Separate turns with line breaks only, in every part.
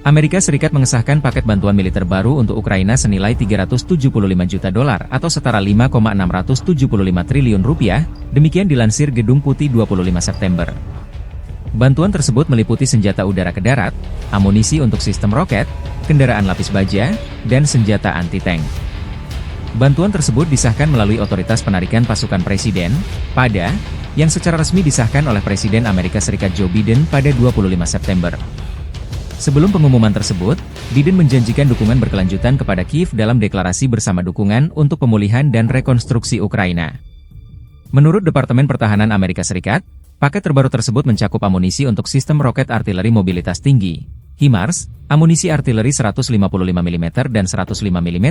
Amerika Serikat mengesahkan paket bantuan militer baru untuk Ukraina senilai 375 juta dolar atau setara 5,675 triliun rupiah, demikian dilansir Gedung Putih 25 September. Bantuan tersebut meliputi senjata udara ke darat, amunisi untuk sistem roket, kendaraan lapis baja, dan senjata anti-tank. Bantuan tersebut disahkan melalui otoritas penarikan pasukan presiden, PADA, yang secara resmi disahkan oleh Presiden Amerika Serikat Joe Biden pada 25 September. Sebelum pengumuman tersebut, Biden menjanjikan dukungan berkelanjutan kepada Kiev dalam deklarasi bersama dukungan untuk pemulihan dan rekonstruksi Ukraina. Menurut Departemen Pertahanan Amerika Serikat, paket terbaru tersebut mencakup amunisi untuk sistem roket artileri mobilitas tinggi, HIMARS, amunisi artileri 155 mm dan 105 mm,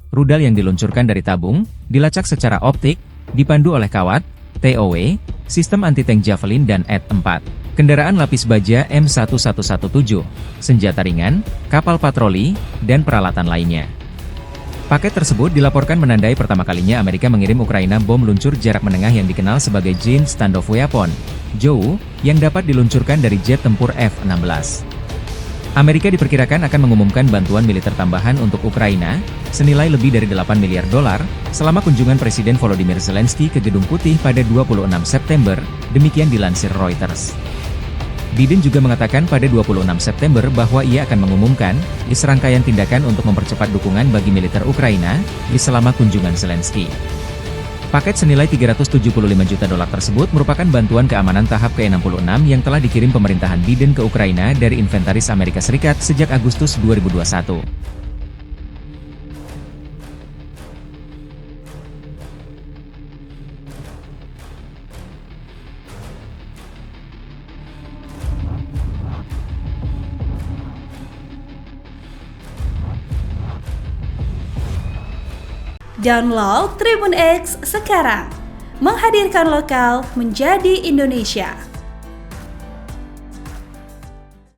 rudal yang diluncurkan dari tabung, dilacak secara optik, dipandu oleh kawat, TOW, sistem anti-tank Javelin dan AT-4. Kendaraan lapis baja M1117, senjata ringan, kapal patroli, dan peralatan lainnya. Paket tersebut dilaporkan menandai pertama kalinya Amerika mengirim Ukraina bom luncur jarak menengah yang dikenal sebagai Joint Standoff Weapon, JOW, yang dapat diluncurkan dari jet tempur F-16. Amerika diperkirakan akan mengumumkan bantuan militer tambahan untuk Ukraina, senilai lebih dari 8 miliar dolar, selama kunjungan Presiden Volodymyr Zelensky ke Gedung Putih pada 26 September, demikian dilansir Reuters. Biden juga mengatakan pada 26 September bahwa ia akan mengumumkan serangkaian tindakan untuk mempercepat dukungan bagi militer Ukraina selama kunjungan Zelensky. Paket senilai 375 juta dolar tersebut merupakan bantuan keamanan tahap ke-66 yang telah dikirim pemerintahan Biden ke Ukraina dari inventaris Amerika Serikat sejak Agustus 2021.
Download Tribun X sekarang, menghadirkan lokal menjadi Indonesia.